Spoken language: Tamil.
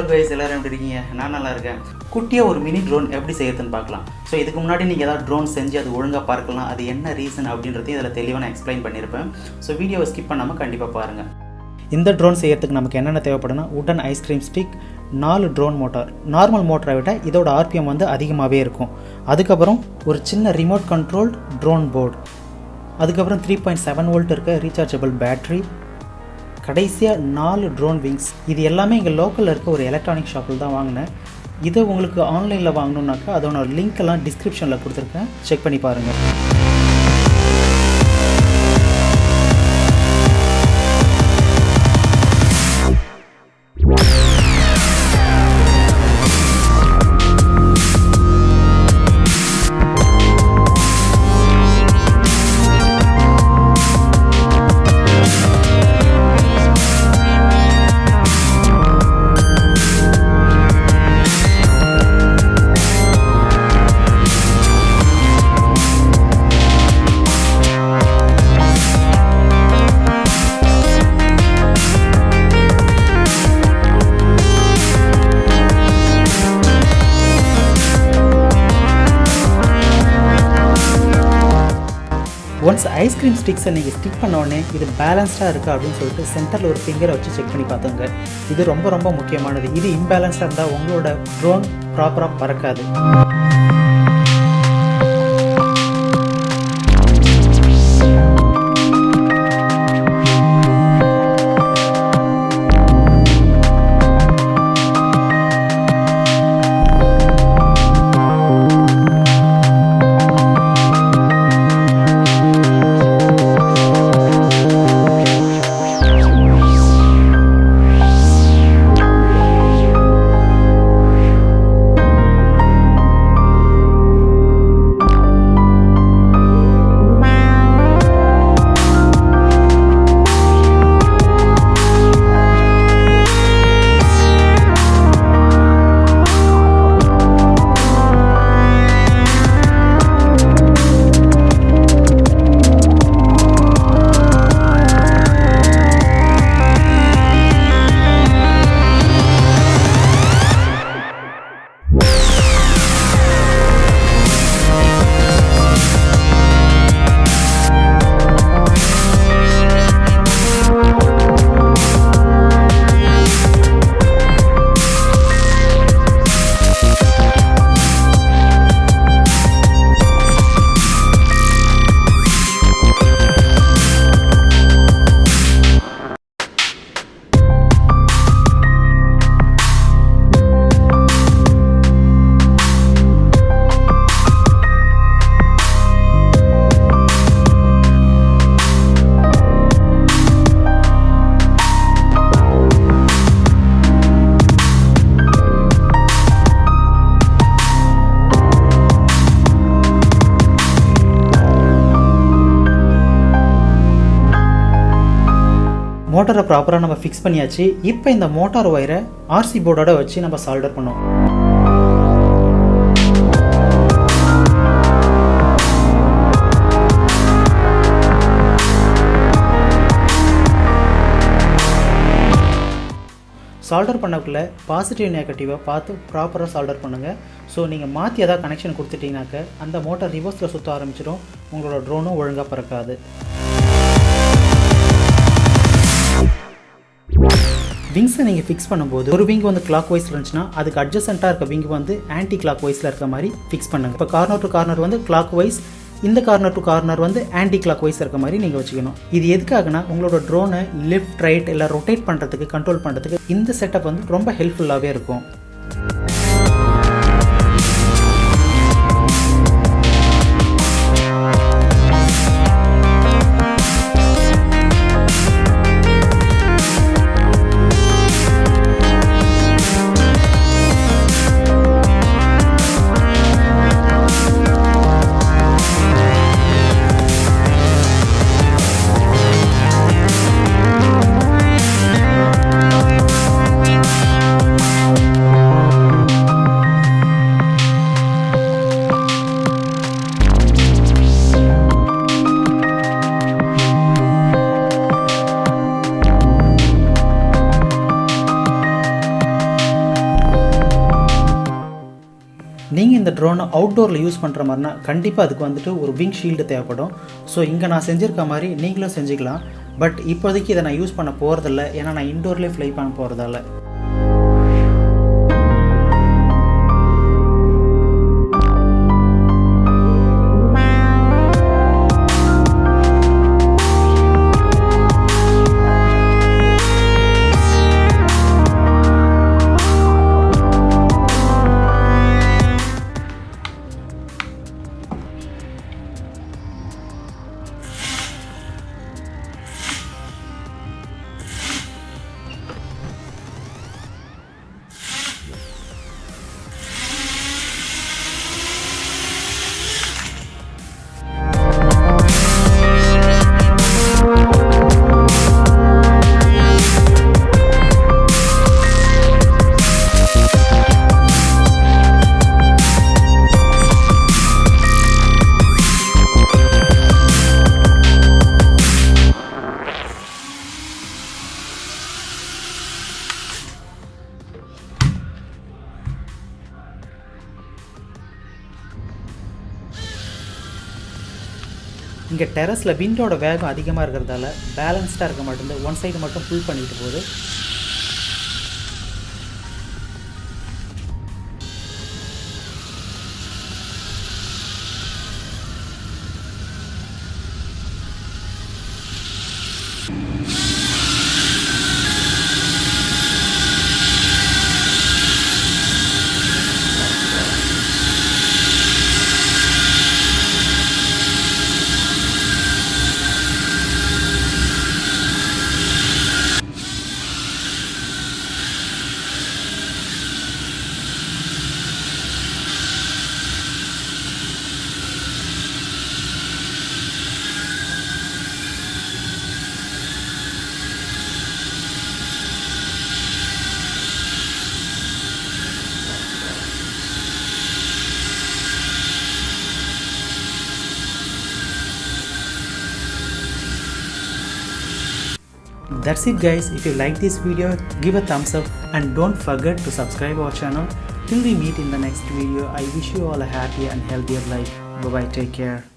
ஹலோ கைஸ், எல்லாரும் எப்படி இருக்கீங்க? நான் நல்லா இருக்கேன். குட்டியாக ஒரு மினி ட்ரோன் எப்படி செய்யறதுன்னு பார்க்கலாம். ஸோ இதுக்கு முன்னாடி நீங்கள் ஏதாவது ட்ரோன் செஞ்சு அது ஒழுங்காக பார்க்கலாம், அது என்ன ரீசன் அப்படின்றதையும் இதில் தெளிவாக நான் எக்ஸ்பிளைன் பண்ணியிருப்பேன். ஸோ வீடியோவை ஸ்கிப் பண்ணாமல் கண்டிப்பாக பாருங்கள். இந்த ட்ரோன் செய்யறதுக்கு நமக்கு என்னென்ன தேவைப்படுனா, உடன் ice cream stick, 4 drone motor. Normal மோட்டரை விட இதோட ஆர்பிஎம் வந்து அதிகமாகவே இருக்கும். அதுக்கப்புறம் ஒரு சின்ன ரிமோட் கண்ட்ரோல்டு ட்ரோன் போர்டு, அதுக்கப்புறம் 3.7 வோல்ட் இருக்க ரீசார்ஜபிள் பேட்ரி, கடைசியாக 4 ட்ரோன் விங்ஸ். இது எல்லாமே இங்கே லோக்கலில் இருக்க ஒரு எலக்ட்ரானிக் ஷாப்பில் தான் வாங்கினேன். இதை உங்களுக்கு ஆன்லைனில் வாங்கணுன்னாக்கா அதோட லிங்க் எல்லாம் டிஸ்கிரிப்ஷனில் கொடுத்துருக்கேன், செக் பண்ணி பாருங்கள். ஒன்ஸ் ஐஸ்கிரீம் ஸ்டிக்ஸை நீங்கள் ஸ்டிக் பண்ண உடனே இது பேலன்ஸ்டாக இருக்கா அப்படின்னு சொல்லிட்டு சென்டரில் ஒரு ஃபிங்கரை வச்சு செக் பண்ணி பார்த்துங்க. இது ரொம்ப ரொம்ப முக்கியமானது. இது இம்பேலன்ஸாக இருந்தால் உங்களோட ட்ரோன் ப்ராப்பராக பறக்காது. மோட்டரை ப்ராப்பராக நம்ம ஃபிக்ஸ் பண்ணியாச்சு. இப்போ இந்த மோட்டார் ஒயரை ஆர்சி போர்டோட வச்சு நம்ம சால்டர் பண்ணோம். சால்டர் பண்ணக்குள்ளே பாசிட்டிவ் நெகட்டிவாக பார்த்து ப்ராப்பராக சால்டர் பண்ணுங்கள். ஸோ நீங்கள் மாற்றி எதாவது கனெக்ஷன் கொடுத்துட்டிங்கனாக்க அந்த மோட்டார் ரிவர்ஸில் சுற்ற ஆரம்பிச்சிடும், உங்களோட ட்ரோனும் ஒழுங்காக பறக்காது. விங்ஸை நீங்கள் ஃபிக்ஸ் பண்ணும்போது ஒரு விங் வந்து கிளாக் வைஸில் இருந்துச்சுன்னா அதுக்கு அட்ஜசண்ட்டாக இருக்க விங் வந்து ஆன்டி கிளாக் வைஸில் இருக்க மாதிரி ஃபிக்ஸ் பண்ணுங்கள். இப்போ கார்னர் டு கார்னர் வந்து கிளாக் வைஸ், இந்த கார்னர் டு கார்னர் வந்து ஆன்டி கிளாக் வைஸ் இருக்க மாதிரி நீங்கள் வச்சுக்கணும். இது எதுக்காகனா உங்களோட ட்ரோனை லெஃப்ட் ரைட் இல்லை ரொட்டேட் பண்ணுறதுக்கு, கண்ட்ரோல் பண்ணுறதுக்கு இந்த செட்டப் வந்து ரொம்ப ஹெல்ப்ஃபுல்லாகவே இருக்கும். நீங்கள் இந்த ட்ரோனை அவுட்டோரில் யூஸ் பண்ணுற மாதிரினா கண்டிப்பாக அதுக்கு வந்துட்டு ஒரு விங் ஷீல்டு தேவைப்படும். ஸோ இங்கே நான் செஞ்சுருக்க மாதிரி நீங்களும் செஞ்சுக்கலாம். பட் இப்போதைக்கு இதை நான் யூஸ் பண்ண போகிறதில்ல, ஏன்னா நான் இன்டோர்லேயே ஃப்ளை பண்ண போகிறதால. இங்கே டெரஸில் விண்டோட வேகம் அதிகமாக இருக்கிறதால பேலன்ஸ்டாக இருக்க மாட்டேங்குது, ஒன் சைடு மட்டும் புல் பண்ணிட்டு போகுது. That's it guys. If you like this video, give a thumbs up and don't forget to subscribe our channel. Till we meet in the next video, I wish you all a happy and healthier life. Bye bye, take care.